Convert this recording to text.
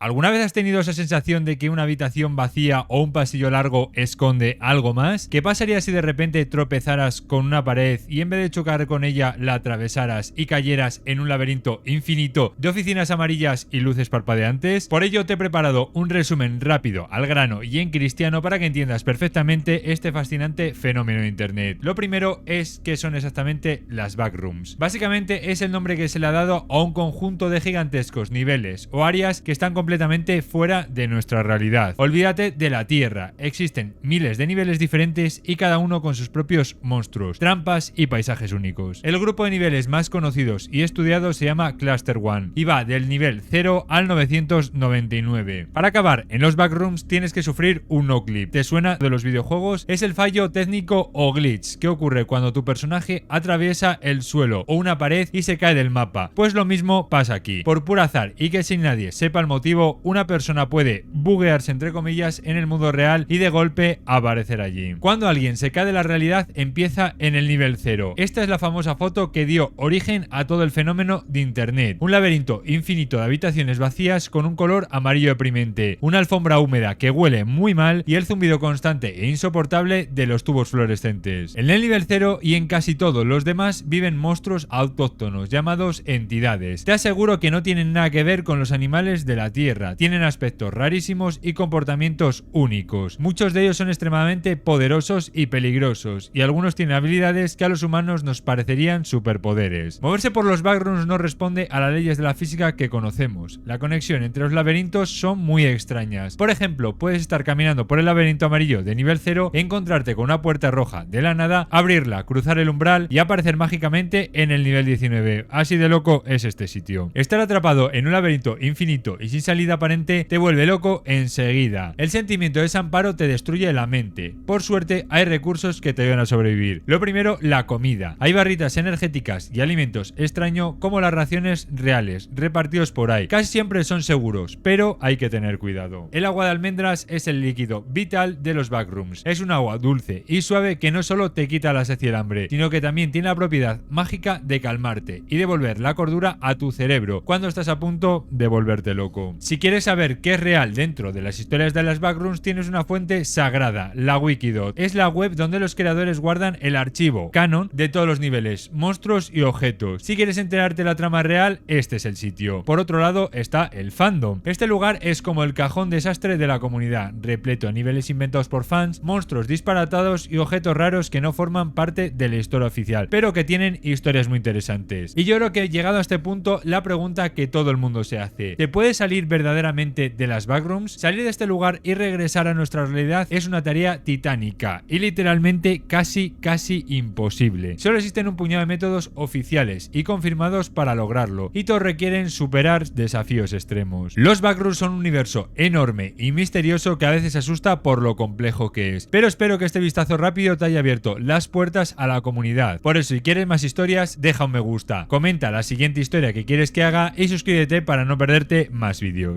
¿Alguna vez has tenido esa sensación de que una habitación vacía o un pasillo largo esconde algo más? ¿Qué pasaría si de repente tropezaras con una pared y en vez de chocar con ella la atravesaras y cayeras en un laberinto infinito de oficinas amarillas y luces parpadeantes? Por ello te he preparado un resumen rápido, al grano y en cristiano para que entiendas perfectamente este fascinante fenómeno de internet. Lo primero es qué son exactamente las backrooms. Básicamente es el nombre que se le ha dado a un conjunto de gigantescos niveles o áreas que están completamente fuera de nuestra realidad. Olvídate de la Tierra, existen miles de niveles diferentes y cada uno con sus propios monstruos, trampas y paisajes únicos. El grupo de niveles más conocidos y estudiados se llama Cluster One y va del nivel 0 al 999. Para acabar en los backrooms tienes que sufrir un no-clip. ¿Te suena de los videojuegos? Es el fallo técnico o glitch que ocurre cuando tu personaje atraviesa el suelo o una pared y se cae del mapa. Pues lo mismo pasa aquí. Por puro azar y que sin nadie sepa el motivo, una persona puede buguearse entre comillas en el mundo real y de golpe aparecer allí. Cuando alguien se cae de la realidad empieza en el nivel 0. Esta es la famosa foto que dio origen a todo el fenómeno de internet. Un laberinto infinito de habitaciones vacías con un color amarillo deprimente, una alfombra húmeda que huele muy mal y el zumbido constante e insoportable de los tubos fluorescentes. En el nivel 0 y en casi todos los demás viven monstruos autóctonos llamados entidades. Te aseguro que no tienen nada que ver con los animales de la Tierra. Tienen aspectos rarísimos y comportamientos únicos. Muchos de ellos son extremadamente poderosos y peligrosos, y algunos tienen habilidades que a los humanos nos parecerían superpoderes. Moverse por los backrooms no responde a las leyes de la física que conocemos. La conexión entre los laberintos son muy extrañas. Por ejemplo, puedes estar caminando por el laberinto amarillo de nivel 0, encontrarte con una puerta roja de la nada, abrirla, cruzar el umbral y aparecer mágicamente en el nivel 19. Así de loco es este sitio. Estar atrapado en un laberinto infinito y sin salida aparente te vuelve loco enseguida. El sentimiento de desamparo te destruye la mente. Por suerte hay recursos que te ayudan a sobrevivir. Lo primero, la comida. Hay barritas energéticas y alimentos extraños como las raciones reales repartidos por ahí. Casi siempre son seguros, pero hay que tener cuidado. El agua de almendras es el líquido vital de los backrooms. Es un agua dulce y suave que no solo te quita la sed y el hambre, sino que también tiene la propiedad mágica de calmarte y devolver la cordura a tu cerebro cuando estás a punto de volverte loco. Si quieres saber qué es real dentro de las historias de las backrooms, tienes una fuente sagrada, la Wikidot. Es la web donde los creadores guardan el archivo canon de todos los niveles, monstruos y objetos. Si quieres enterarte de la trama real, este es el sitio. Por otro lado está el fandom. Este lugar es como el cajón desastre de la comunidad, repleto de niveles inventados por fans, monstruos disparatados y objetos raros que no forman parte de la historia oficial, pero que tienen historias muy interesantes. Y yo creo que llegado a este punto, la pregunta que todo el mundo se hace: ¿te puede salir verdaderamente de las backrooms? Salir de este lugar y regresar a nuestra realidad es una tarea titánica y literalmente casi imposible. Solo existen un puñado de métodos oficiales y confirmados para lograrlo, y todos requieren superar desafíos extremos. Los backrooms son un universo enorme y misterioso que a veces asusta por lo complejo que es, pero espero que este vistazo rápido te haya abierto las puertas a la comunidad. Por eso, si quieres más historias, deja un me gusta, comenta la siguiente historia que quieres que haga y suscríbete para no perderte más vídeos.